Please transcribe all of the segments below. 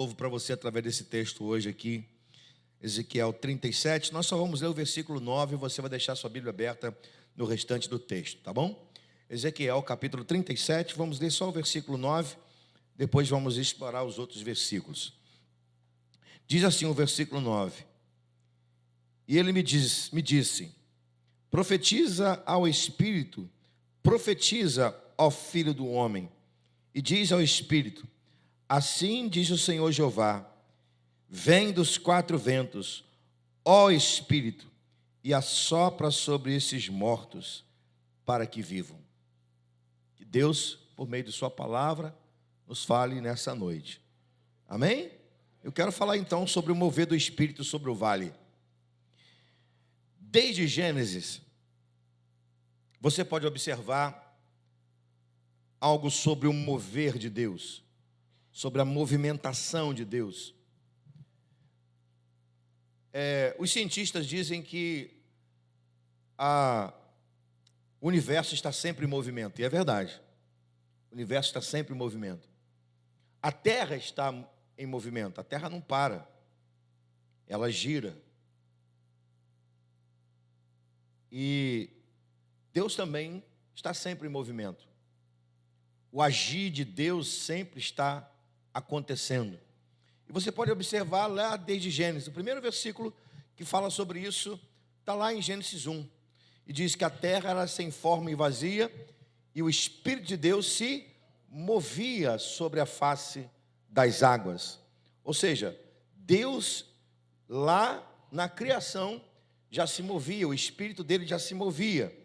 Novo para você através desse texto hoje aqui, Ezequiel 37. Nós só vamos ler o versículo 9 e você vai deixar sua Bíblia aberta no restante do texto, tá bom? Ezequiel capítulo 37, vamos ler só o versículo 9, depois vamos explorar os outros versículos. Diz assim o versículo 9: E ele me disse, profetiza ao Espírito, profetiza ao Filho do Homem, e diz ao Espírito, assim diz o Senhor Jeová, vem dos quatro ventos, ó Espírito, e assopra sobre esses mortos, para que vivam. Que Deus, por meio de sua palavra, nos fale nessa noite. Amém? Eu quero falar então sobre o mover do Espírito sobre o vale. Desde Gênesis, você pode observar algo sobre o mover de Deus, sobre a movimentação de Deus. Os cientistas dizem que o universo está sempre em movimento, e é verdade. O universo está sempre em movimento. A Terra está em movimento, a Terra não para, ela gira. E Deus também está sempre em movimento. O agir de Deus sempre está acontecendo. E você pode observar lá desde Gênesis, o primeiro versículo que fala sobre isso, está lá em Gênesis 1. E diz que a terra era sem forma e vazia, e o Espírito de Deus se movia sobre a face das águas. Ou seja, Deus lá na criação já se movia, o Espírito dele já se movia.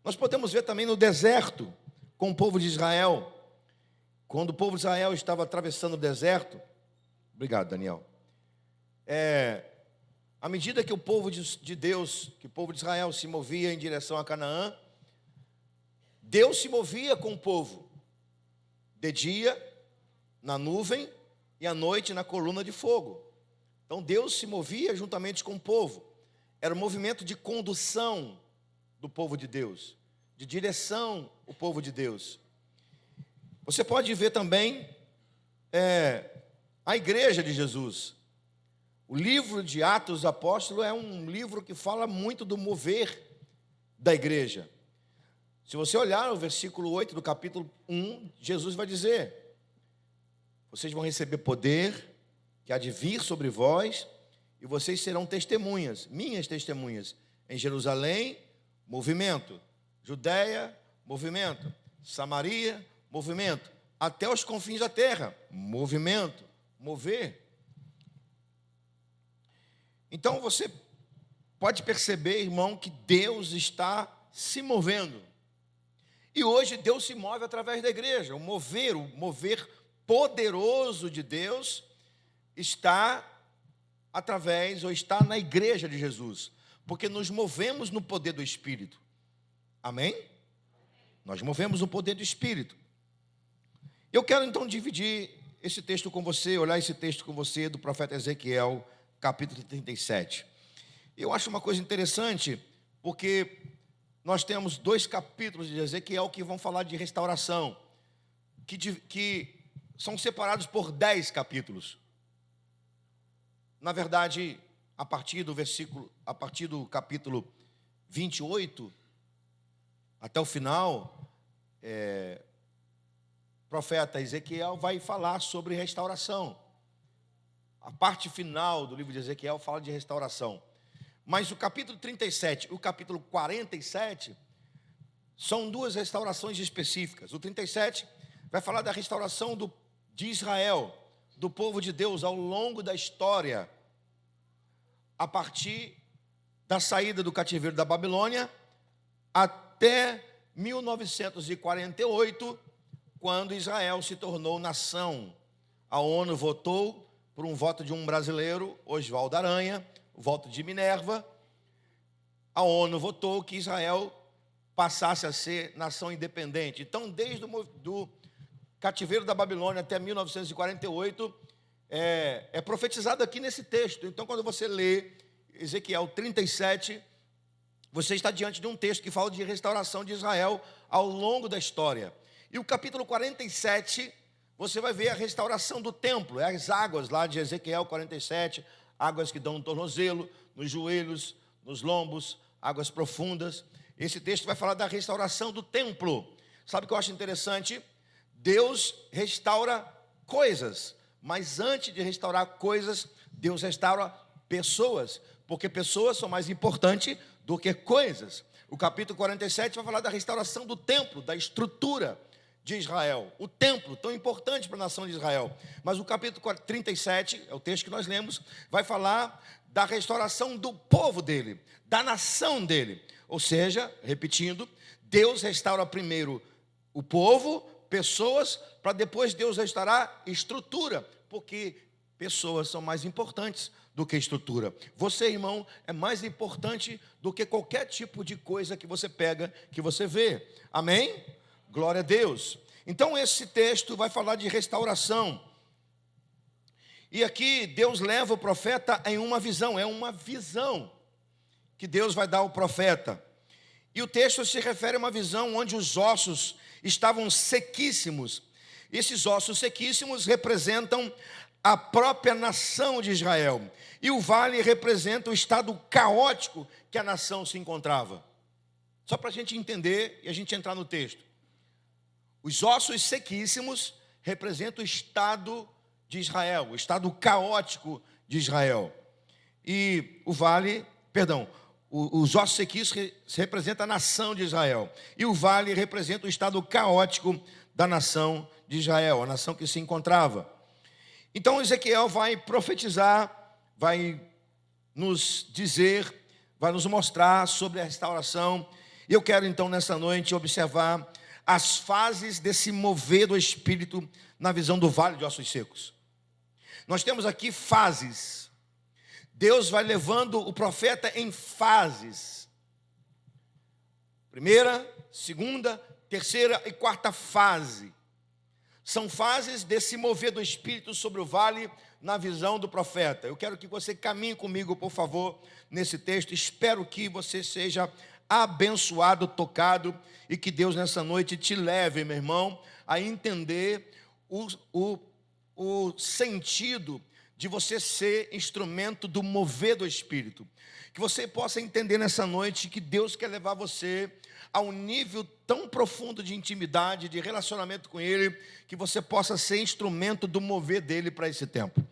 Nós podemos ver também no deserto, com o povo de Israel. Quando o povo de Israel estava atravessando o deserto, obrigado, Daniel. À medida que o povo de Deus, que o povo de Israel se movia em direção a Canaã, Deus se movia com o povo, de dia na nuvem e à noite na coluna de fogo. Então Deus se movia juntamente com o povo. Era um movimento de condução do povo de Deus, de direção ao povo de Deus. Você pode ver também a igreja de Jesus. O livro de Atos dos Apóstolos é um livro que fala muito do mover da igreja. Se você olhar o versículo 8 do capítulo 1, Jesus vai dizer, vocês vão receber poder que há de vir sobre vós, e vocês serão testemunhas, minhas testemunhas, em Jerusalém, movimento, Judeia, movimento, Samaria, movimento, até os confins da terra, movimento, mover. Então você pode perceber, irmão, que Deus está se movendo. E hoje Deus se move através da igreja. O mover poderoso de Deus está através, ou está na igreja de Jesus. Porque nos movemos no poder do Espírito. Amém? Nós movemos no poder do Espírito. Eu quero então dividir esse texto com você, olhar esse texto com você do profeta Ezequiel, capítulo 37. Eu acho uma coisa interessante, porque nós temos 2 capítulos de Ezequiel que vão falar de restauração, que são separados por 10 capítulos. Na verdade, a partir do capítulo 28, até o final, o profeta Ezequiel vai falar sobre restauração. A parte final do livro de Ezequiel fala de restauração. Mas o capítulo 37 e o capítulo 47 são 2 restaurações específicas. O 37 vai falar da restauração de Israel, do povo de Deus ao longo da história, a partir da saída do cativeiro da Babilônia até 1948, quando Israel se tornou nação. A ONU votou por um voto de um brasileiro, Oswaldo Aranha, o voto de Minerva. A ONU votou que Israel passasse a ser nação independente. Então, desde do cativeiro da Babilônia até 1948, é profetizado aqui nesse texto. Então, quando você lê Ezequiel 37, você está diante de um texto que fala de restauração de Israel ao longo da história. E o capítulo 47 você vai ver a restauração do templo, as águas lá de Ezequiel 47, águas que dão no tornozelo, nos joelhos, nos lombos, águas profundas. Esse texto vai falar da restauração do templo. Sabe o que eu acho interessante? Deus restaura coisas, mas antes de restaurar coisas, Deus restaura pessoas, porque pessoas são mais importantes do que coisas. O capítulo 47 vai falar da restauração do templo, da estrutura de Israel, o templo tão importante para a nação de Israel. Mas o capítulo 37, é o texto que nós lemos, vai falar da restauração do povo dele, da nação dele. Ou seja, repetindo, Deus restaura primeiro o povo, pessoas, para depois Deus restaurar estrutura, porque pessoas são mais importantes do que estrutura. Você, irmão, é mais importante do que qualquer tipo de coisa que você pega, que você vê. Amém? Glória a Deus. Então esse texto vai falar de restauração. E aqui Deus leva o profeta em uma visão, é uma visão que Deus vai dar ao profeta. E o texto se refere a uma visão onde os ossos estavam sequíssimos. Esses ossos sequíssimos representam a própria nação de Israel. E o vale representa o estado caótico que a nação se encontrava. Só para a gente entender e a gente entrar no texto. Os ossos sequíssimos representam o estado de Israel, o estado caótico de Israel. E o vale, os ossos sequíssimos representam a nação de Israel. E o vale representa o estado caótico da nação de Israel, a nação que se encontrava. Então Ezequiel vai profetizar, vai nos dizer, vai nos mostrar sobre a restauração. E eu quero então nessa noite observar as fases desse mover do Espírito na visão do vale de ossos secos. Nós temos aqui fases. Deus vai levando o profeta em fases. Primeira, segunda, terceira e quarta fase. São fases desse mover do Espírito sobre o vale na visão do profeta. Eu quero que você caminhe comigo, por favor, nesse texto. Espero que você seja abençoado, tocado, e que Deus nessa noite te leve, meu irmão, a entender o sentido de você ser instrumento do mover do Espírito. Que você possa entender nessa noite que Deus quer levar você a um nível tão profundo de intimidade, de relacionamento com Ele, que você possa ser instrumento do mover dEle para esse tempo.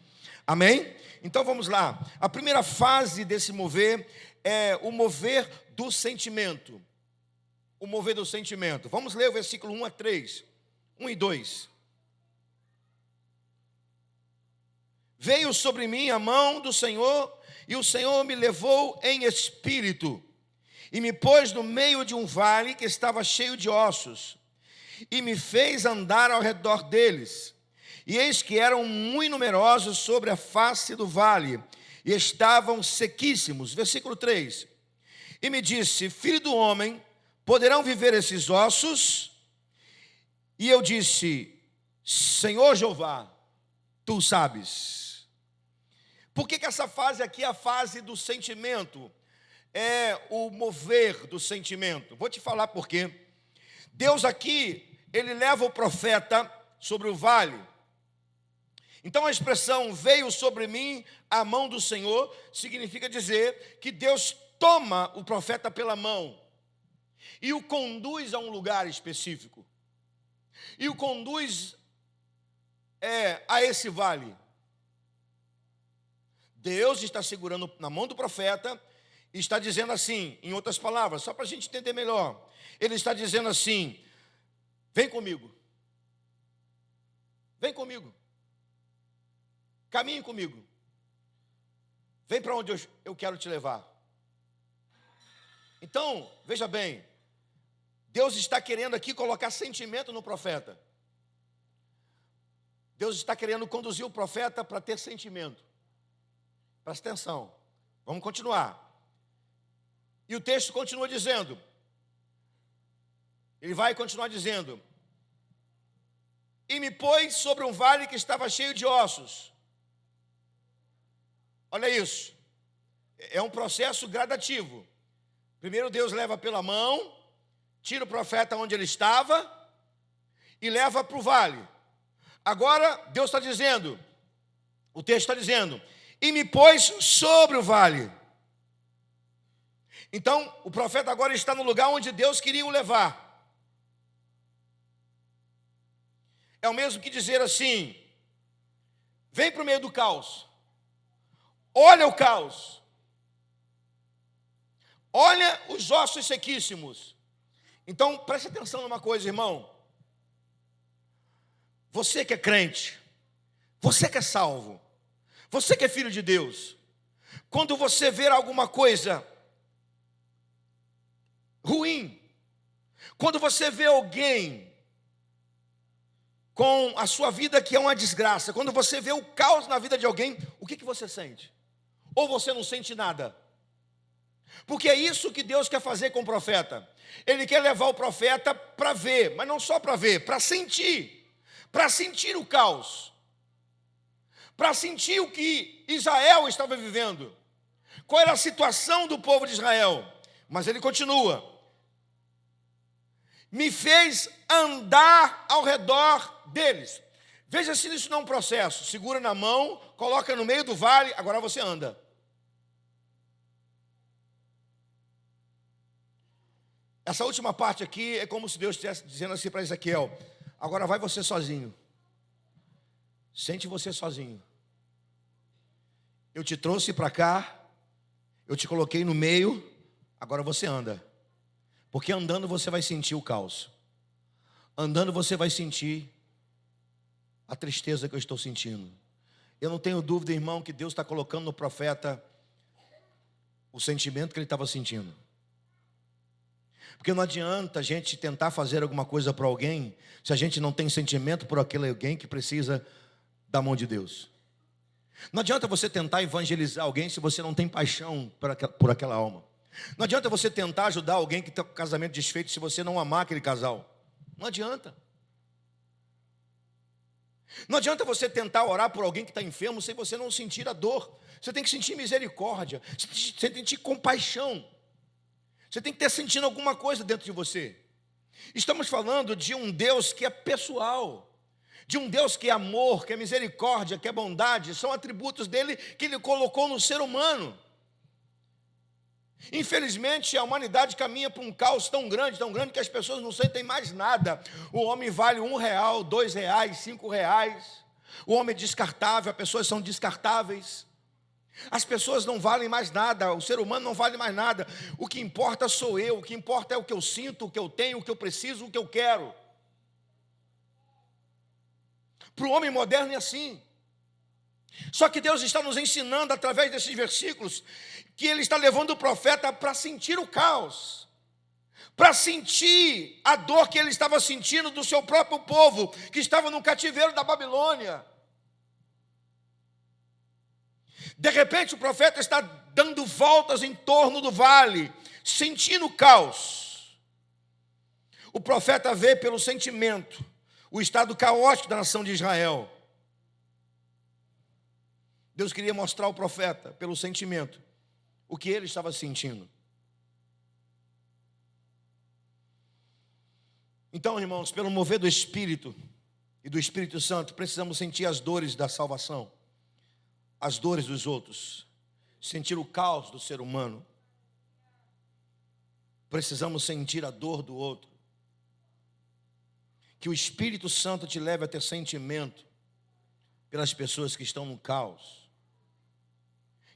Amém? Então vamos lá. A primeira fase desse mover é o mover do sentimento. O mover do sentimento. Vamos ler o versículo 1 a 3. 1 e 2. Veio sobre mim a mão do Senhor, e o Senhor me levou em espírito, e me pôs no meio de um vale que estava cheio de ossos, e me fez andar ao redor deles. E eis que eram muito numerosos sobre a face do vale, e estavam sequíssimos. Versículo 3. E me disse: filho do homem, poderão viver esses ossos? E eu disse: Senhor Jeová, tu sabes. Por que essa fase aqui é a fase do sentimento? É o mover do sentimento. Vou te falar por quê. Deus aqui, Ele leva o profeta sobre o vale. Então a expressão veio sobre mim a mão do Senhor significa dizer que Deus toma o profeta pela mão e o conduz a um lugar específico. E o conduz a esse vale. Deus está segurando na mão do profeta e está dizendo assim, em outras palavras, só para a gente entender melhor. Ele está dizendo assim: vem comigo. Vem comigo. Caminhe comigo. Vem para onde eu quero te levar. Então, veja bem, Deus está querendo aqui colocar sentimento no profeta. Deus está querendo conduzir o profeta para ter sentimento. Presta atenção, vamos continuar. E o texto continua dizendo, ele vai continuar dizendo: e me pôs sobre um vale que estava cheio de ossos. Olha isso, é um processo gradativo. Primeiro Deus leva pela mão, tira o profeta onde ele estava e leva para o vale. Agora Deus está dizendo, o texto está dizendo, e me pôs sobre o vale. Então, o profeta agora está no lugar onde Deus queria o levar. É o mesmo que dizer assim, vem para o meio do caos, olha o caos, olha os ossos sequíssimos. Então, preste atenção numa coisa, irmão. Você que é crente, você que é salvo, você que é filho de Deus, quando você ver alguma coisa ruim, quando você vê alguém com a sua vida que é uma desgraça, quando você vê o caos na vida de alguém, o que você sente? Ou você não sente nada? Porque é isso que Deus quer fazer com o profeta. Ele quer levar o profeta para ver, mas não só para ver, para sentir o caos, para sentir o que Israel estava vivendo, qual era a situação do povo de Israel. Mas ele continua, me fez andar ao redor deles. Veja se isso não é um processo. Segura na mão, coloca no meio do vale, agora você anda. Essa última parte aqui é como se Deus estivesse dizendo assim para Ezequiel, agora vai você sozinho. Sente você sozinho. Eu te trouxe para cá, eu te coloquei no meio, agora você anda. Porque andando você vai sentir o caos. Andando você vai sentir a tristeza que eu estou sentindo. Eu não tenho dúvida, irmão, que Deus está colocando no profeta o sentimento que ele estava sentindo. Porque não adianta a gente tentar fazer alguma coisa para alguém se a gente não tem sentimento por aquele alguém que precisa da mão de Deus. Não adianta você tentar evangelizar alguém se você não tem paixão por aquela alma. Não adianta você tentar ajudar alguém que está com o casamento desfeito se você não amar aquele casal. Não adianta. Não adianta você tentar orar por alguém que está enfermo sem você não sentir a dor. Você tem que sentir misericórdia, você tem que sentir compaixão. Você tem que ter sentindo alguma coisa dentro de você. Estamos falando de um Deus que é pessoal, de um Deus que é amor, que é misericórdia, que é bondade. São atributos dele que ele colocou no ser humano. Infelizmente, a humanidade caminha para um caos tão grande que as pessoas não sentem mais nada. O homem vale R$1, R$2, R$5. O homem é descartável, as pessoas são descartáveis. As pessoas não valem mais nada, o ser humano não vale mais nada. O que importa sou eu, o que importa é o que eu sinto, o que eu tenho, o que eu preciso, o que eu quero. Para o homem moderno é assim. Só que Deus está nos ensinando através desses versículos que Ele está levando o profeta para sentir o caos, para sentir a dor que ele estava sentindo do seu próprio povo, que estava no cativeiro da Babilônia. De repente o profeta está dando voltas em torno do vale, sentindo o caos. O profeta vê pelo sentimento o estado caótico da nação de Israel. Deus queria mostrar ao profeta, pelo sentimento, o que ele estava sentindo. Então, irmãos, pelo mover do Espírito e do Espírito Santo, precisamos sentir as dores da salvação, as dores dos outros, sentir o caos do ser humano. Precisamos sentir a dor do outro. Que o Espírito Santo te leve a ter sentimento pelas pessoas que estão no caos.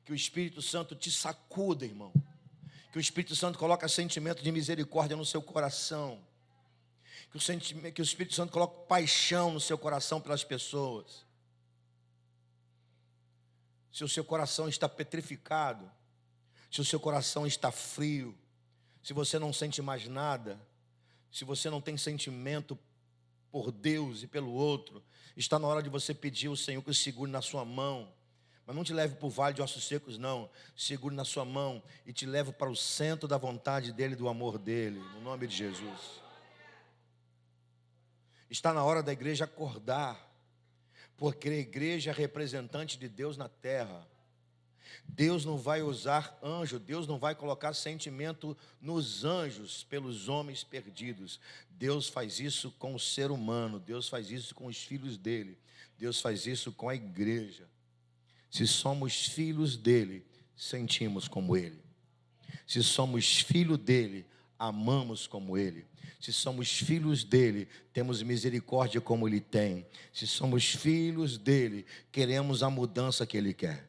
Que o Espírito Santo te sacuda, irmão. Que o Espírito Santo coloque sentimento de misericórdia no seu coração. Que o Espírito Santo coloque paixão no seu coração pelas pessoas. Se o seu coração está petrificado, se o seu coração está frio, se você não sente mais nada, se você não tem sentimento por Deus e pelo outro, está na hora de você pedir ao Senhor que o segure na sua mão. Mas não te leve para o vale de ossos secos, não. Segure na sua mão e te leve para o centro da vontade dEle, do amor dEle, no nome de Jesus. Está na hora da igreja acordar, porque a igreja é representante de Deus na terra. Deus não vai usar anjo, Deus não vai colocar sentimento nos anjos pelos homens perdidos. Deus faz isso com o ser humano, Deus faz isso com os filhos dele, Deus faz isso com a igreja. Se somos filhos dele, sentimos como ele. Se somos filhos dele, amamos como ele. Se somos filhos dele, temos misericórdia como ele tem. Se somos filhos dele, queremos a mudança que ele quer.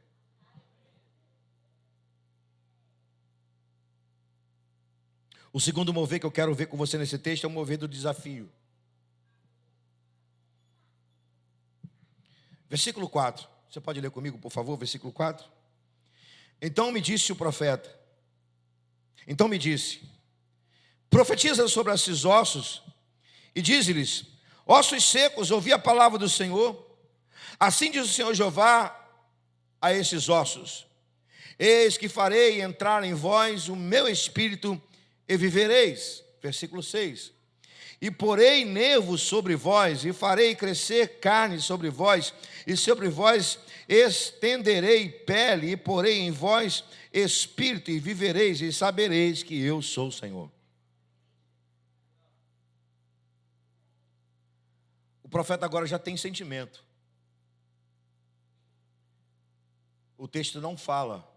O segundo mover que eu quero ver com você nesse texto é o mover do desafio. Versículo 4. Você pode ler comigo, por favor, versículo 4? Então me disse o profeta. Então me disse: profetiza sobre esses ossos e dize-lhes: ossos secos, ouvi a palavra do Senhor. Assim diz o Senhor Jeová a esses ossos: eis que farei entrar em vós o meu espírito e vivereis. Versículo 6. E porei nervos sobre vós, e farei crescer carne sobre vós, e sobre vós estenderei pele, e porei em vós espírito, e vivereis, e sabereis que eu sou o Senhor. O profeta agora já tem sentimento. O texto não fala,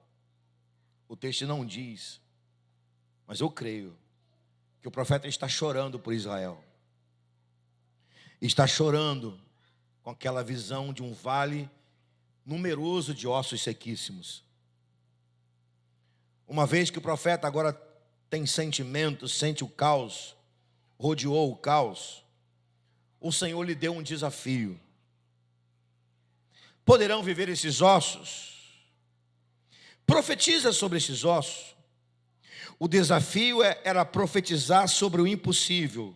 o texto não diz, mas eu creio que o profeta está chorando por Israel. Está chorando com aquela visão de um vale numeroso de ossos sequíssimos. Uma vez que o profeta agora tem sentimento, sente o caos, rodeou o caos, o Senhor lhe deu um desafio. Poderão viver esses ossos? Profetiza sobre esses ossos. O desafio era profetizar sobre o impossível.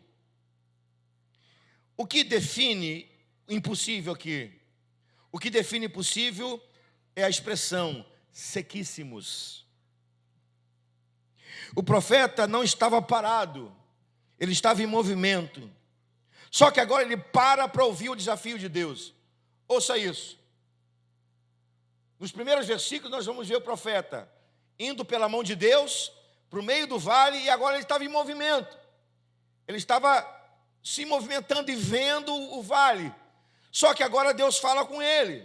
O que define impossível aqui? O que define impossível é a expressão sequíssimos. O profeta não estava parado, ele estava em movimento. Só que agora ele para ouvir o desafio de Deus. Ouça isso. Nos primeiros versículos nós vamos ver o profeta indo pela mão de Deus para o meio do vale, e agora ele estava em movimento. Ele estava se movimentando e vendo o vale. Só que agora Deus fala com ele.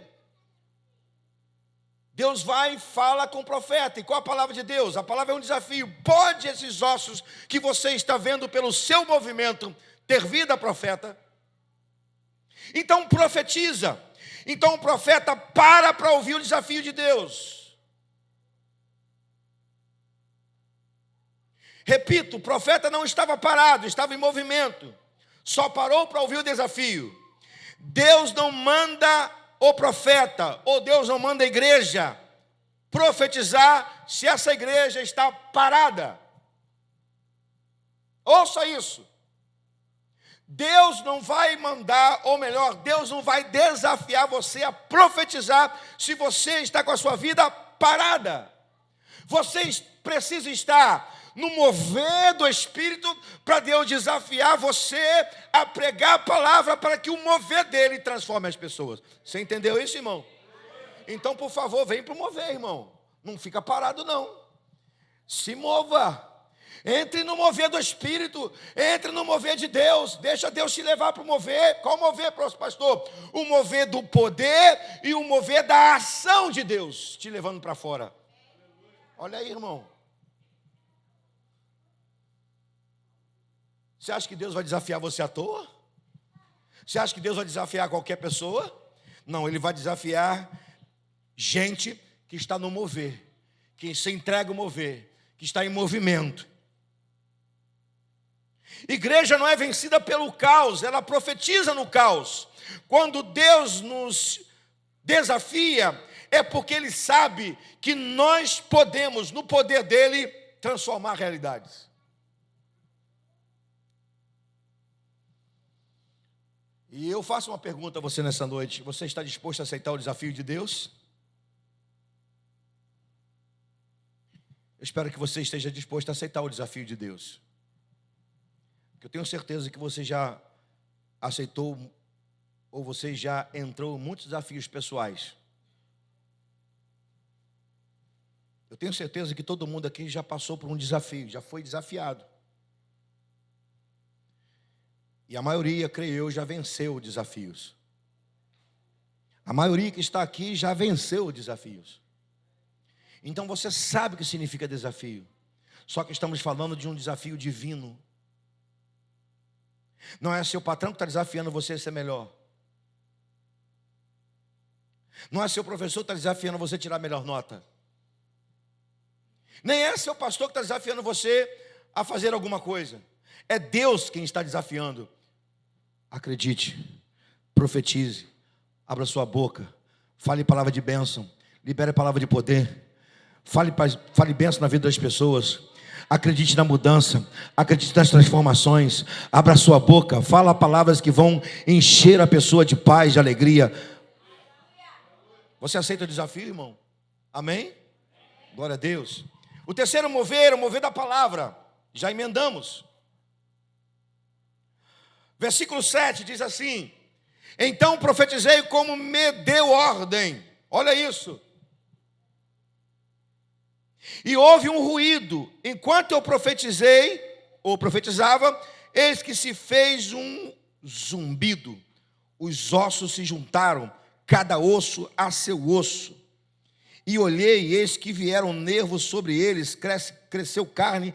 Deus vai e fala com o profeta. E qual a palavra de Deus? A palavra é um desafio. Pode esses ossos que você está vendo pelo seu movimento ter vida, profeta? Então profetiza. Então o profeta para ouvir o desafio de Deus. Repito, o profeta não estava parado, estava em movimento. Só parou para ouvir o desafio. Deus não manda o profeta, ou Deus não manda a igreja profetizar se essa igreja está parada. Ouça isso. Deus não vai mandar, ou melhor, Deus não vai desafiar você a profetizar se você está com a sua vida parada. Você precisa estar no mover do Espírito para Deus desafiar você a pregar a palavra para que o mover dele transforme as pessoas. Você entendeu isso, irmão? Então, por favor, vem para o mover, irmão. Não fica parado, não. Se mova. Entre no mover do Espírito, entre no mover de Deus, deixa Deus te levar para o mover. Qual mover, pastor? O mover do poder e o mover da ação de Deus, te levando para fora. Olha aí, irmão. Você acha que Deus vai desafiar você à toa? Você acha que Deus vai desafiar qualquer pessoa? Não, Ele vai desafiar gente que está no mover, que se entrega ao mover, que está em movimento. Igreja não é vencida pelo caos, ela profetiza no caos. Quando Deus nos desafia, é porque Ele sabe que nós podemos, no poder dEle, transformar realidades. E eu faço uma pergunta a você nessa noite: você está disposto a aceitar o desafio de Deus? Eu espero que você esteja disposto a aceitar o desafio de Deus. Porque eu tenho certeza que você já aceitou, ou você já entrou em muitos desafios pessoais. Eu tenho certeza que todo mundo aqui já passou por um desafio, já foi desafiado. E a maioria, creio eu, já venceu desafios. A maioria que está aqui já venceu desafios. Então você sabe o que significa desafio. Só que estamos falando de um desafio divino. Não é seu patrão que está desafiando você a ser melhor. Não é seu professor que está desafiando você a tirar a melhor nota. Nem é seu pastor que está desafiando você a fazer alguma coisa. É Deus quem está desafiando. Acredite, profetize, abra sua boca, fale palavra de bênção, libere palavra de poder, fale bênção na vida das pessoas. Acredite na mudança, acredite nas transformações. Abra sua boca, fala palavras que vão encher a pessoa de paz, de alegria. Você aceita o desafio, irmão? Amém? Glória a Deus. O terceiro mover é o mover da palavra. Já emendamos. Versículo 7 diz assim: então profetizei como me deu ordem. Olha isso. E houve um ruído. Enquanto eu profetizei, ou profetizava, eis que se fez um zumbido. Os ossos se juntaram, cada osso a seu osso. E olhei, e eis que vieram nervos sobre eles, cresceu carne,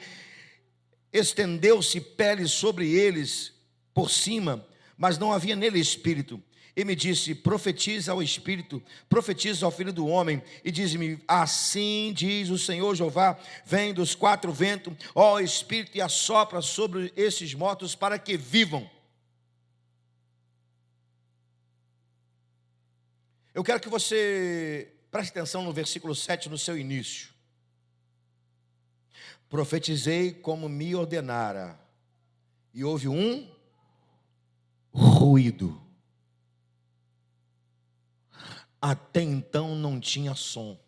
estendeu-se pele sobre eles por cima, mas não havia nele espírito. E me disse: profetiza ao Espírito, profetiza ao Filho do Homem, e diz-me: assim diz o Senhor Jeová, vem dos quatro ventos, ó Espírito, e assopra sobre esses mortos para que vivam. Eu quero que você preste atenção no versículo 7, no seu início. Profetizei como me ordenara, e houve um ruído. Até então não tinha som.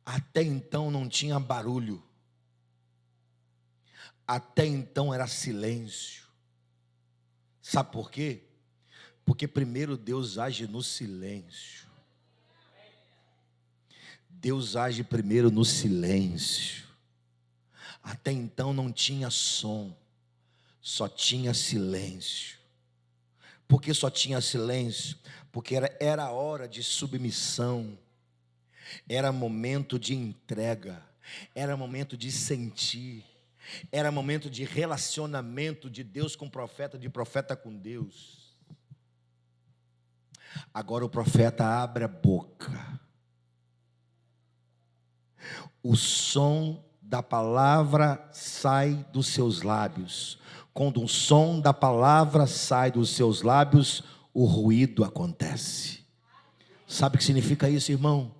Até então não tinha barulho. Até então era silêncio. Sabe por quê? Porque primeiro Deus age no silêncio. Deus age primeiro no silêncio. Até então não tinha som, só tinha silêncio. Por que só tinha silêncio? Porque era hora de submissão, era momento de entrega, era momento de sentir, era momento de relacionamento de Deus com o profeta, de profeta com Deus. Agora o profeta abre a boca, o som da palavra sai dos seus lábios. Quando o som da palavra sai dos seus lábios, o ruído acontece. Sabe o que significa isso, irmão?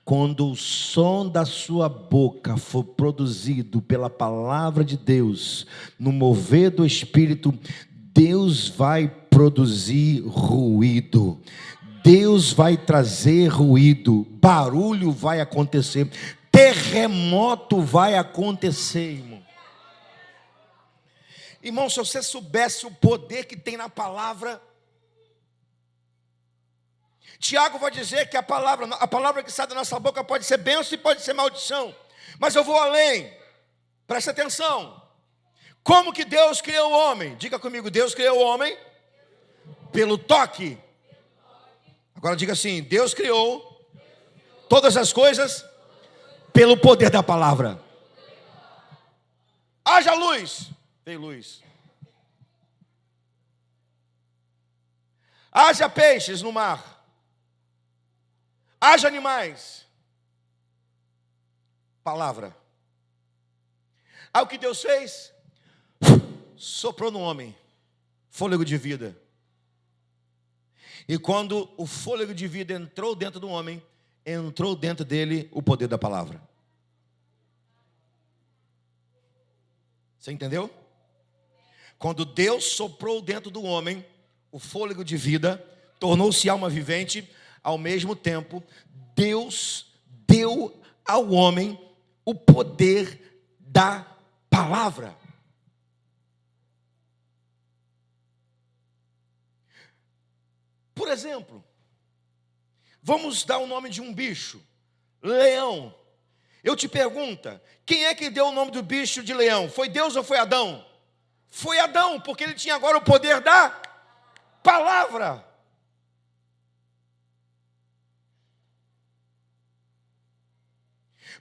Quando o som da sua boca for produzido pela palavra de Deus, no mover do Espírito, Deus vai produzir ruído. Deus vai trazer ruído, barulho vai acontecer, terremoto vai acontecer, irmão. Irmão, se você soubesse o poder que tem na palavra, Tiago vai dizer que a palavra que sai da nossa boca pode ser bênção e pode ser maldição. Mas eu vou além, presta atenção. Como que Deus criou o homem? Diga comigo: Deus criou o homem pelo toque. Agora diga assim: Deus criou todas as coisas pelo poder da palavra. Haja luz. Tem luz. Haja peixes no mar. Haja animais. Palavra. Aí o que Deus fez? Soprou no homem fôlego de vida. E quando o fôlego de vida entrou dentro do homem, entrou dentro dele o poder da palavra. Você entendeu? Quando Deus soprou dentro do homem o fôlego de vida, tornou-se alma vivente, ao mesmo tempo, Deus deu ao homem o poder da palavra. Por exemplo, Vamos dar o nome de um bicho, leão. Eu te pergunto, quem é que deu o nome do bicho de leão? Foi Deus ou foi Adão? Foi Adão, porque ele tinha agora o poder da palavra.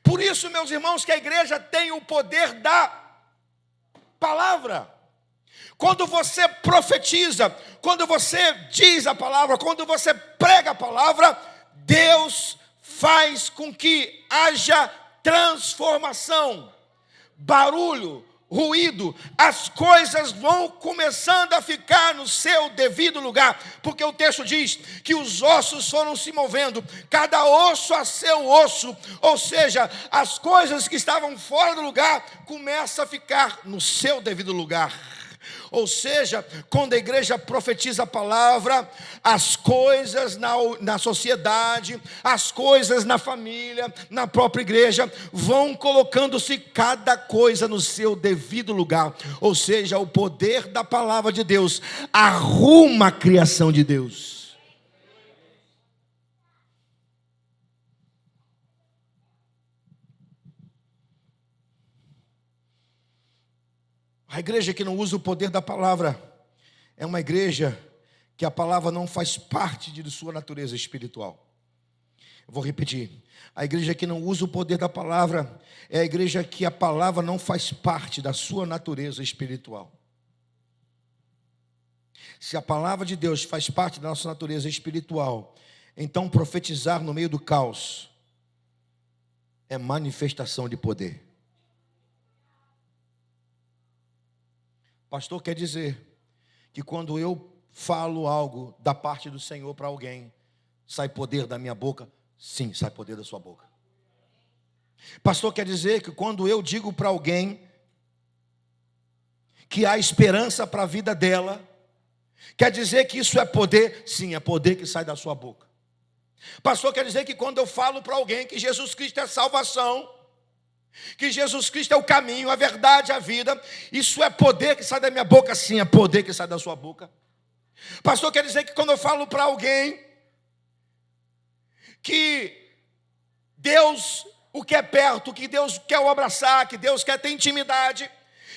Por isso, meus irmãos, que a igreja tem o poder da palavra. Quando você profetiza, quando você diz a palavra, quando você prega a palavra, Deus faz com que haja transformação, barulho, ruído, as coisas vão começando a ficar no seu devido lugar, porque o texto diz que os ossos foram se movendo, cada osso a seu osso, ou seja, as coisas que estavam fora do lugar começam a ficar no seu devido lugar. Ou seja, quando a igreja profetiza a palavra, as coisas na sociedade, as coisas na família, na própria igreja, vão colocando-se cada coisa no seu devido lugar. Ou seja, o poder da palavra de Deus arruma a criação de Deus. A igreja que não usa o poder da palavra é uma igreja que a palavra não faz parte de sua natureza espiritual. Eu vou repetir. A igreja que não usa o poder da palavra é a igreja que a palavra não faz parte da sua natureza espiritual. Se a palavra de Deus faz parte da nossa natureza espiritual, então profetizar no meio do caos é manifestação de poder. Pastor, quer dizer que quando eu falo algo da parte do Senhor para alguém, sai poder da minha boca? Sim, sai poder da sua boca. Pastor, quer dizer que quando eu digo para alguém que há esperança para a vida dela, quer dizer que isso é poder? Sim, é poder que sai da sua boca. Pastor, quer dizer que quando eu falo para alguém que Jesus Cristo é salvação, que Jesus Cristo é o caminho, a verdade, a vida, isso é poder que sai da minha boca? Sim, é poder que sai da sua boca. Pastor, quer dizer que quando eu falo para alguém que Deus o quer perto, que Deus quer o abraçar, que Deus quer ter intimidade,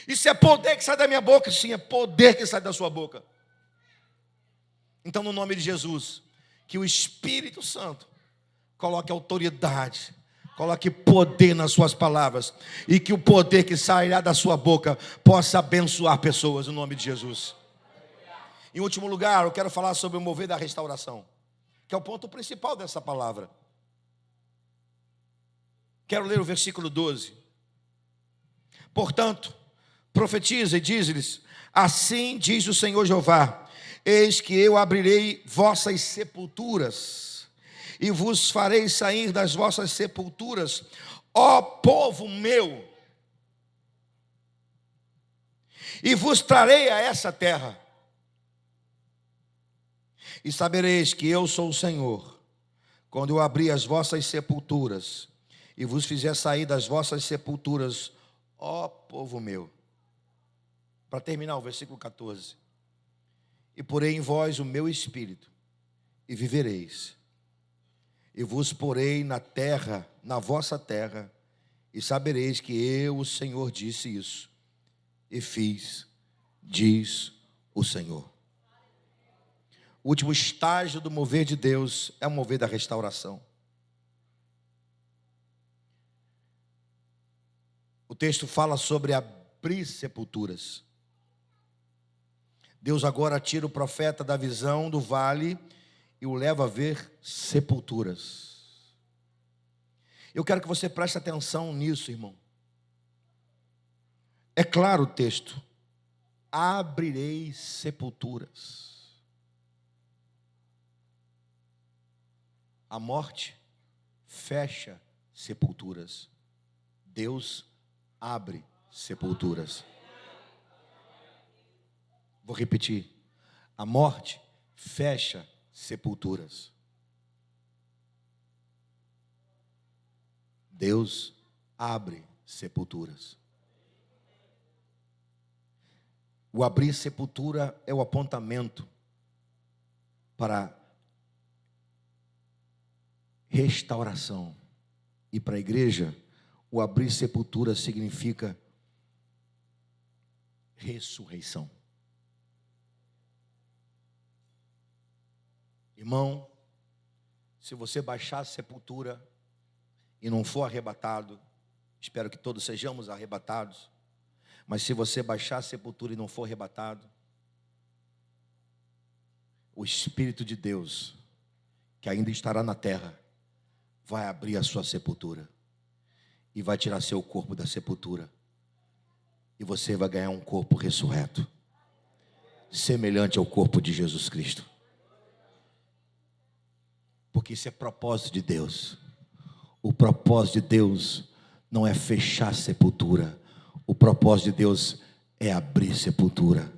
isso é poder que sai da minha boca? Sim, é poder que sai da sua boca. Então, no nome de Jesus, que o Espírito Santo coloque autoridade, coloque poder nas suas palavras, e que o poder que sairá da sua boca possa abençoar pessoas, no nome de Jesus. Em último lugar, eu quero falar sobre o mover da restauração, que é o ponto principal dessa palavra. Quero ler o versículo 12. Portanto, profetiza e diz-lhes: assim diz o Senhor Jeová: eis que eu abrirei vossas sepulturas, e vos farei sair das vossas sepulturas, ó povo meu, e vos trarei a essa terra. E sabereis que eu sou o Senhor, quando eu abrir as vossas sepulturas, e vos fizer sair das vossas sepulturas, ó povo meu. Para terminar o versículo 14. E porei em vós o meu espírito, e vivereis. E vos porei na terra, na vossa terra, e sabereis que eu, o Senhor, disse isso, e fiz, diz o Senhor. O último estágio do mover de Deus é o mover da restauração. O texto fala sobre abrir sepulturas. Deus agora tira o profeta da visão do vale e o leva a ver sepulturas. Eu quero que você preste atenção nisso, irmão. É claro o texto: abrirei sepulturas. A morte fecha sepulturas. Deus abre sepulturas. Vou repetir. A morte fecha sepulturas. Deus abre sepulturas. O abrir sepultura é o apontamento para restauração. E para a igreja, o abrir sepultura significa ressurreição. Irmão, se você baixar a sepultura e não for arrebatado, espero que todos sejamos arrebatados, mas se você baixar a sepultura e não for arrebatado, o Espírito de Deus, que ainda estará na terra, vai abrir a sua sepultura e vai tirar seu corpo da sepultura, e você vai ganhar um corpo ressurreto, semelhante ao corpo de Jesus Cristo. Porque isso é propósito de Deus. O propósito de Deus não é fechar a sepultura. O propósito de Deus é abrir sepultura.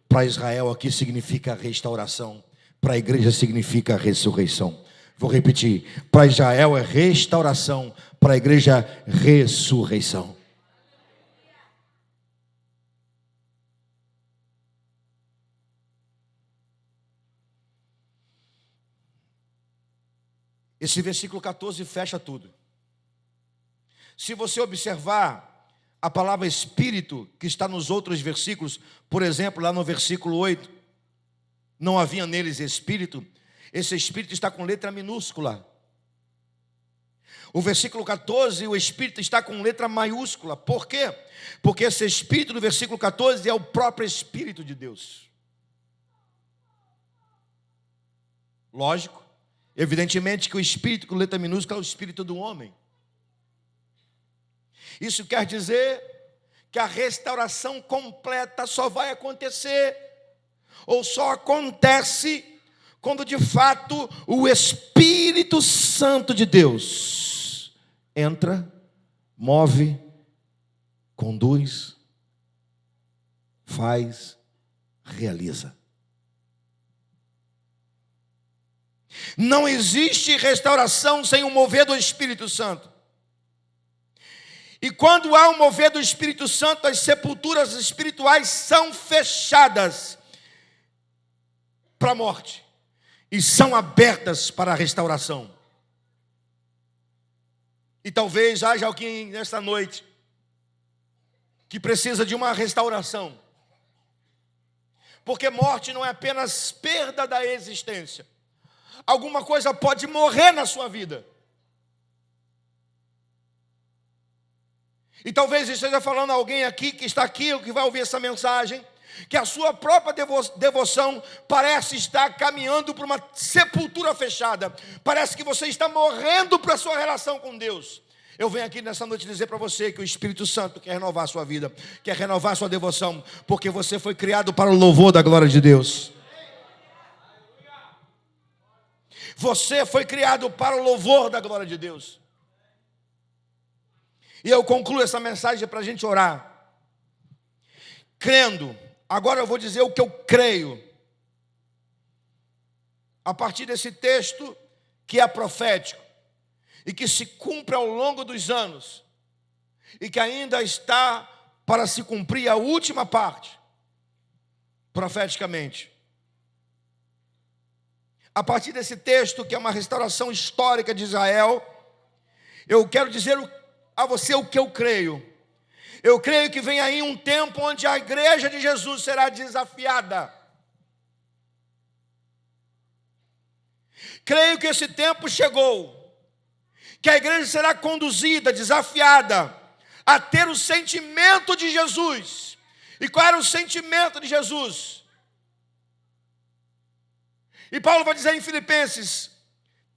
Para Israel aqui significa restauração. Para a igreja significa ressurreição. Vou repetir. Para Israel é restauração. Para a igreja, ressurreição. Esse versículo 14 fecha tudo. Se você observar a palavra espírito, que está nos outros versículos, por exemplo, lá no versículo 8, não havia neles espírito, esse espírito está com letra minúscula. O versículo 14, o espírito está com letra maiúscula. Por quê? Porque esse espírito do versículo 14 é o próprio Espírito de Deus. Lógico. Evidentemente que o espírito com letra minúscula é o espírito do homem. Isso quer dizer que a restauração completa só vai acontecer, ou só acontece, quando de fato o Espírito Santo de Deus entra, move, conduz, faz, realiza. Não existe restauração sem o mover do Espírito Santo. E quando há o mover do Espírito Santo, as sepulturas espirituais são fechadas para a morte e são abertas para a restauração. E talvez haja alguém nesta noite que precisa de uma restauração. Porque morte não é apenas perda da existência. Alguma coisa pode morrer na sua vida. E talvez esteja falando a alguém aqui, que está aqui, ou que vai ouvir essa mensagem, que a sua própria devoção parece estar caminhando para uma sepultura fechada. Parece que você está morrendo para a sua relação com Deus. Eu venho aqui nessa noite dizer para você que o Espírito Santo quer renovar a sua vida, quer renovar a sua devoção, porque você foi criado para o louvor da glória de Deus. Você foi criado para o louvor da glória de Deus. E eu concluo essa mensagem para a gente orar. Crendo, agora eu vou dizer o que eu creio. A partir desse texto que é profético. E que se cumpre ao longo dos anos. E que ainda está para se cumprir a última parte. Profeticamente. A partir desse texto, que é uma restauração histórica de Israel, eu quero dizer a você o que eu creio. Eu creio que vem aí um tempo onde a igreja de Jesus será desafiada. Creio que esse tempo chegou, que a igreja será conduzida, desafiada, a ter o sentimento de Jesus. E qual era o sentimento de Jesus? E Paulo vai dizer em Filipenses: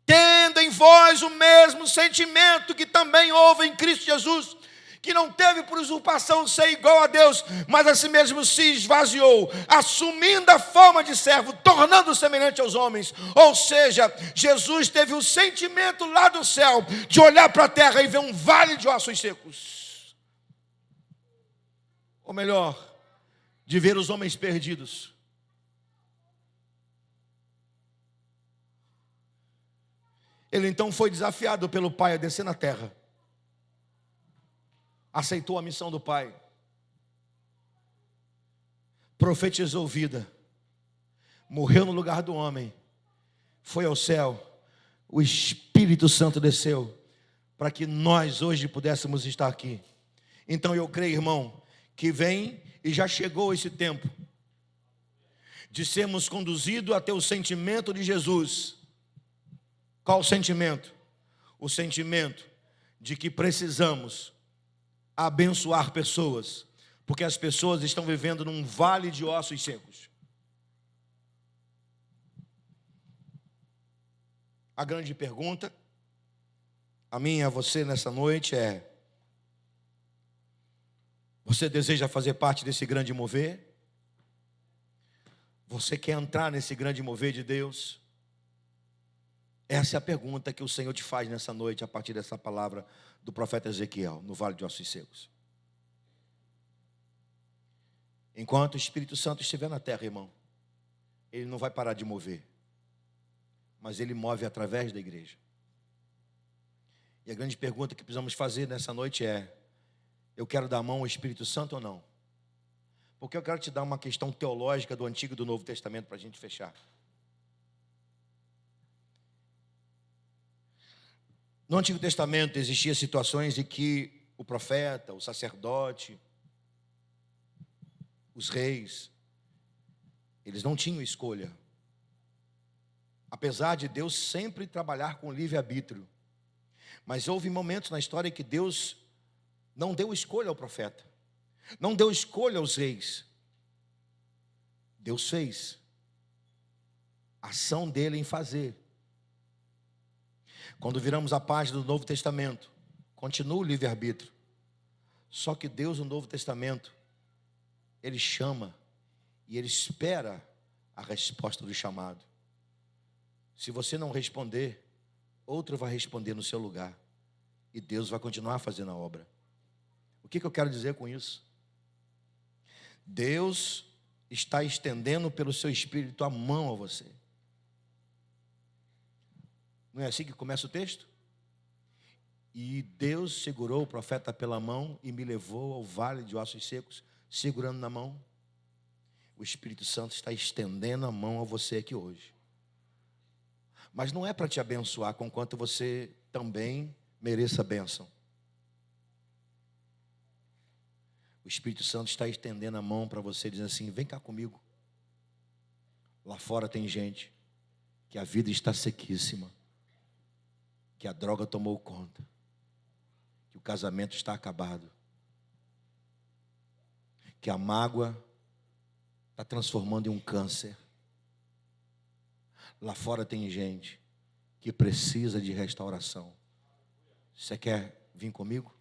tendo em vós o mesmo sentimento que também houve em Cristo Jesus, que não teve por usurpação ser igual a Deus, mas a si mesmo se esvaziou, assumindo a forma de servo, tornando-se semelhante aos homens. Ou seja, Jesus teve o sentimento lá do céu de olhar para a terra e ver um vale de ossos secos. Ou melhor, de ver os homens perdidos. Ele então foi desafiado pelo Pai a descer na terra. Aceitou a missão do Pai. Profetizou vida. Morreu no lugar do homem. Foi ao céu. o Espírito Santo desceu para que nós hoje pudéssemos estar aqui. Então eu creio, irmão, que vem e já chegou esse tempo de sermos conduzidos até o sentimento de Jesus. Qual o sentimento? O sentimento de que precisamos abençoar pessoas, porque as pessoas estão vivendo num vale de ossos secos. A grande pergunta, a minha e a você nessa noite é: você deseja fazer parte desse grande mover? Você quer entrar nesse grande mover de Deus? Essa é a pergunta que o Senhor te faz nessa noite, a partir dessa palavra do profeta Ezequiel, no vale de ossos secos. Enquanto o Espírito Santo estiver na terra, irmão, ele não vai parar de mover, mas ele move através da igreja. E a grande pergunta que precisamos fazer nessa noite é: eu quero dar a mão ao Espírito Santo ou não? Porque eu quero te dar uma questão teológica do Antigo e do Novo Testamento para a gente fechar. No Antigo Testamento existiam situações em que o profeta, o sacerdote, os reis, eles não tinham escolha. Apesar de Deus sempre trabalhar com livre-arbítrio, mas houve momentos na história em que Deus não deu escolha ao profeta, não deu escolha aos reis. Deus fez. A ação dele em fazer. Quando viramos a página do Novo Testamento, continua o livre-arbítrio. Só que Deus no Novo Testamento, ele chama e ele espera a resposta do chamado. Se você não responder, outro vai responder no seu lugar. E Deus vai continuar fazendo a obra. O que eu quero dizer com isso? Deus está estendendo pelo seu Espírito a mão a você. Não é assim que começa o texto? E Deus segurou o profeta pela mão e me levou ao vale de ossos secos, segurando na mão. O Espírito Santo está estendendo a mão a você aqui hoje. Mas não é para te abençoar, conquanto você também mereça a bênção. O Espírito Santo está estendendo a mão para você, dizendo assim: vem cá comigo. Lá fora tem gente que a vida está sequíssima, que a droga tomou conta, que o casamento está acabado, que a mágoa está transformando em um câncer. Lá fora tem gente que precisa de restauração. Você quer vir comigo?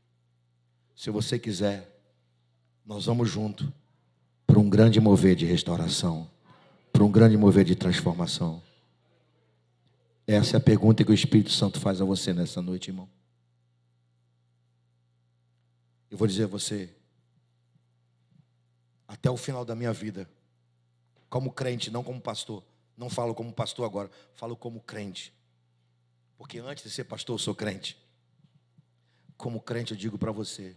Se você quiser, nós vamos junto para um grande mover de restauração, para um grande mover de transformação. Essa é a pergunta que o Espírito Santo faz a você nessa noite, irmão. Eu vou dizer a você, até o final da minha vida, como crente, não como pastor. Não falo como pastor agora, falo como crente. Porque antes de ser pastor, eu sou crente. Como crente, eu digo para você,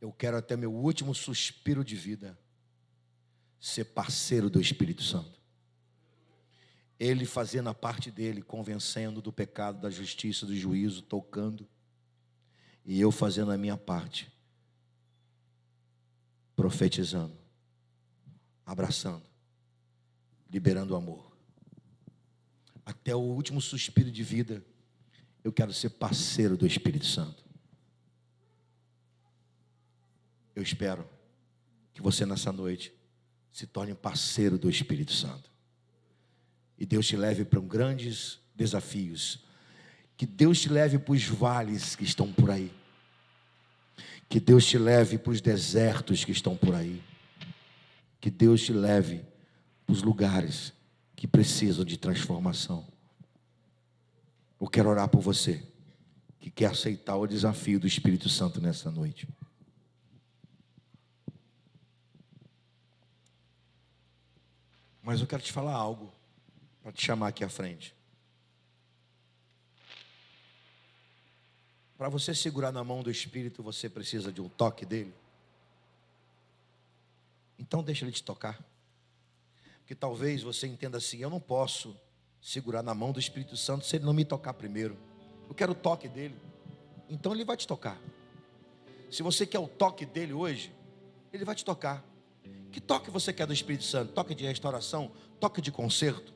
eu quero até meu último suspiro de vida ser parceiro do Espírito Santo. Ele fazendo a parte dele, convencendo do pecado, da justiça, do juízo, tocando. E eu fazendo a minha parte, profetizando, abraçando, liberando amor. Até o último suspiro de vida, eu quero ser parceiro do Espírito Santo. Eu espero que você nessa noite se torne parceiro do Espírito Santo. E Deus te leve para grandes desafios. Que Deus te leve para os vales que estão por aí. Que Deus te leve para os desertos que estão por aí. Que Deus te leve para os lugares que precisam de transformação. Eu quero orar por você que quer aceitar o desafio do Espírito Santo nessa noite. Mas eu quero te falar algo para te chamar aqui à frente. Para você segurar na mão do Espírito, você precisa de um toque dele. Então deixa ele te tocar. Porque talvez você entenda assim: eu não posso segurar na mão do Espírito Santo se ele não me tocar primeiro. Eu quero o toque dele. Então ele vai te tocar. Se você quer o toque dele hoje, ele vai te tocar. Que toque você quer do Espírito Santo? Toque de restauração? Toque de conserto?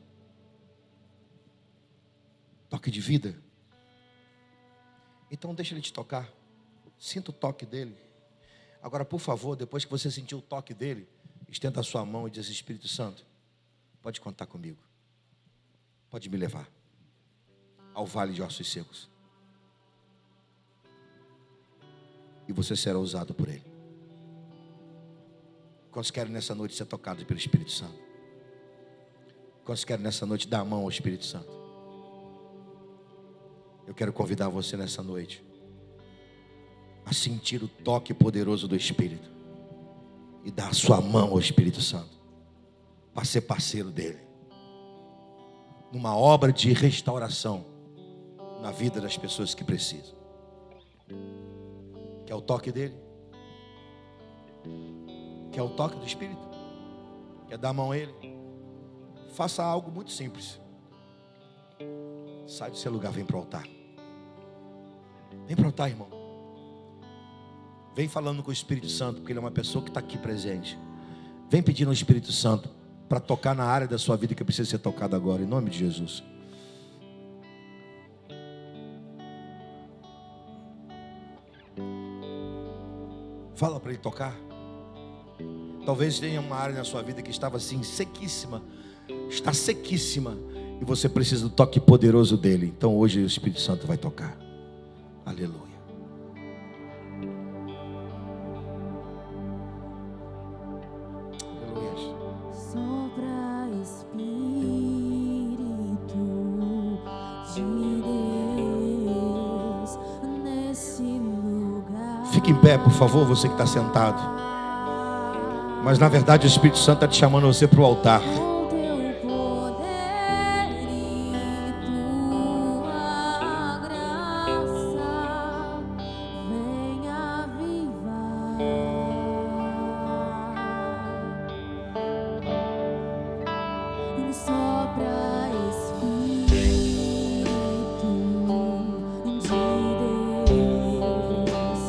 Toque de vida? Então deixa ele te tocar. Sinta o toque dele. Agora, por favor, depois que você sentir o toque dele, estenda a sua mão e diz: Espírito Santo, pode contar comigo. Pode me levar ao vale de ossos secos. E você será usado por ele. Quantos querem nessa noite ser tocados pelo Espírito Santo? Quantos querem nessa noite dar a mão ao Espírito Santo? Eu quero convidar você nessa noite a sentir o toque poderoso do Espírito e dar a sua mão ao Espírito Santo para ser parceiro dele numa obra de restauração na vida das pessoas que precisam. Quer o toque dele? Quer o toque do Espírito? Quer dar a mão a ele? Faça algo muito simples. Sai do seu lugar, vem para o altar. Vem para o altar, irmão. Vem falando com o Espírito Santo, porque ele é uma pessoa que está aqui presente. Vem pedindo ao Espírito Santo para tocar na área da sua vida que precisa ser tocada agora, em nome de Jesus. Fala para ele tocar. Talvez tenha uma área na sua vida que estava assim, sequíssima. Está sequíssima. E você precisa do toque poderoso dele. Então hoje o Espírito Santo vai tocar. Aleluia. Sopra Espírito de Deus nesse lugar. Fique em pé, por favor, você que está sentado. Mas na verdade o Espírito Santo está te chamando você para o altar. Com teu poder e tua graça, vem avivar. Sopra Espírito de Deus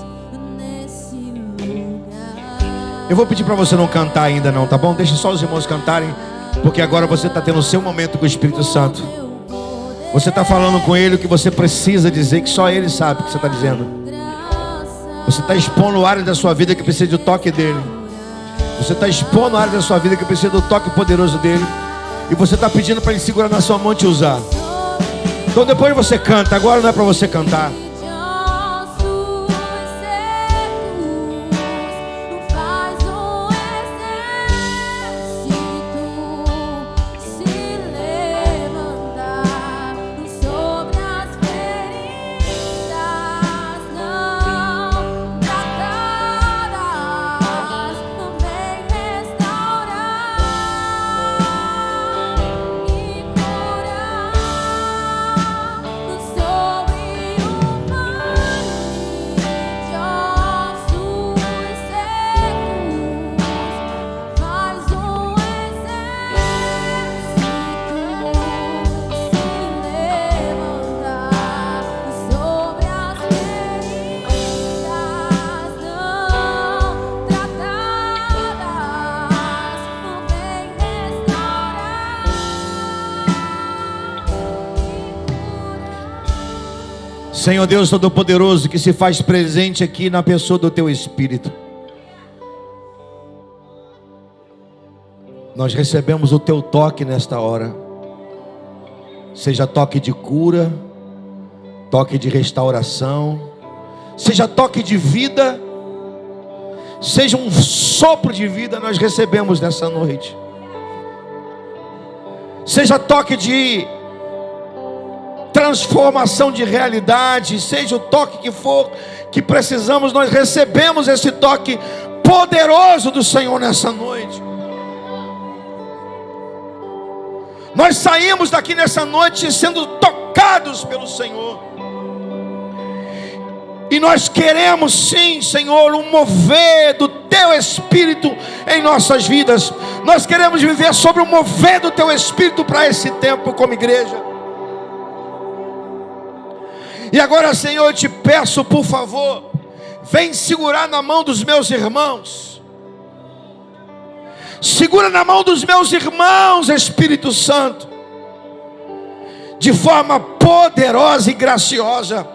nesse lugar. Eu vou pedir para você não cantar ainda não, tá bom? Deixa só os irmãos cantarem, porque agora você está tendo o seu momento com o Espírito Santo. Você está falando com ele o que você precisa dizer, que só ele sabe o que você está dizendo. Você está expondo áreas da sua vida que precisa do toque dele. Você está expondo áreas da sua vida que precisa do toque poderoso dele. E você está pedindo para ele segurar na sua mão e te usar. Então depois você canta. Agora não é para você cantar. Senhor Deus Todo-Poderoso, que se faz presente aqui na pessoa do Teu Espírito. Nós recebemos o Teu toque nesta hora. Seja toque de cura, toque de restauração, seja toque de vida, seja um sopro de vida, nós recebemos nessa noite. Seja toque de transformação de realidade, seja o toque que for que precisamos, nós recebemos esse toque poderoso do Senhor nessa noite. Nós saímos daqui nessa noite sendo tocados pelo Senhor. E nós queremos sim, Senhor, um mover do teu Espírito em nossas vidas. Nós queremos viver sobre o mover do teu Espírito para esse tempo como igreja. E agora, Senhor, eu te peço, por favor, vem segurar na mão dos meus irmãos. Segura na mão dos meus irmãos, Espírito Santo, de forma poderosa e graciosa.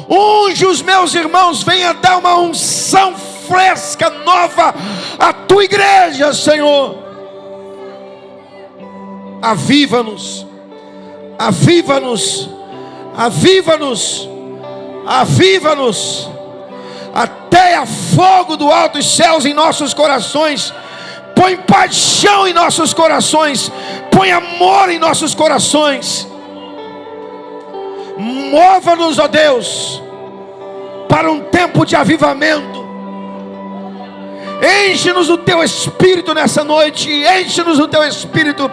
Unge os meus irmãos, venha dar uma unção fresca, nova à tua igreja, Senhor. Aviva-nos, aviva-nos, aviva-nos, aviva-nos, ateia fogo do alto dos céus em nossos corações. Põe paixão em nossos corações, põe amor em nossos corações. Mova-nos, ó Deus, para um tempo de avivamento. Enche-nos o teu Espírito nessa noite, enche-nos o teu Espírito.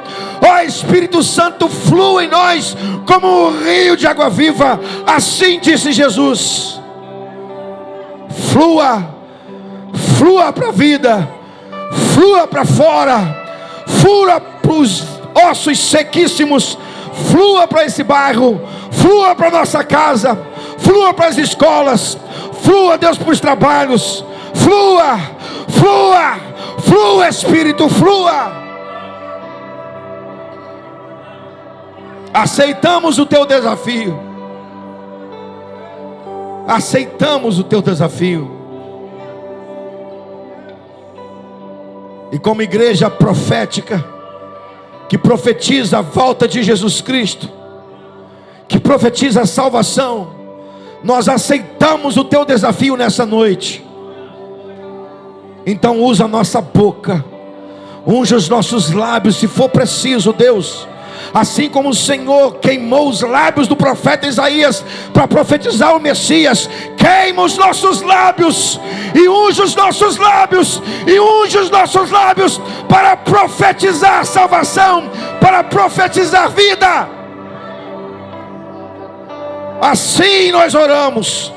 Ó Espírito Santo, flua em nós como um rio de água viva. Assim disse Jesus. Flua, flua para a vida, flua para fora, flua para os ossos sequíssimos, flua para esse bairro, flua para nossa casa, flua para as escolas, flua, Deus, para os trabalhos, flua, flua, flua, Espírito, flua. Aceitamos o teu desafio, aceitamos o teu desafio. E como igreja profética, que profetiza a volta de Jesus Cristo, que profetiza a salvação, nós aceitamos o teu desafio nessa noite. Então usa a nossa boca, unge os nossos lábios, se for preciso, Deus. Assim como o Senhor queimou os lábios do profeta Isaías para profetizar o Messias, queima os nossos lábios e unge os nossos lábios, e unge os nossos lábios para profetizar salvação, para profetizar vida. Assim nós oramos,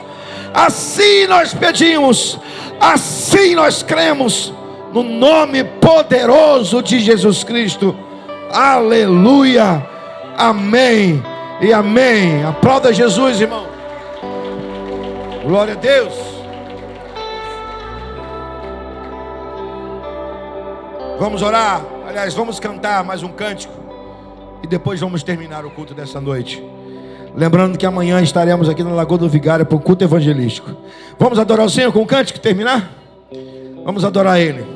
assim nós pedimos, assim nós cremos, no nome poderoso de Jesus Cristo. Aleluia, amém e amém. Aplauda Jesus, irmão. Glória a Deus. Vamos orar, aliás, vamos cantar mais um cântico e depois vamos terminar o culto dessa noite. Lembrando que amanhã estaremos aqui na Lagoa do Vigário para o culto evangelístico. Vamos adorar o Senhor com um cântico e terminar? Vamos adorar Ele.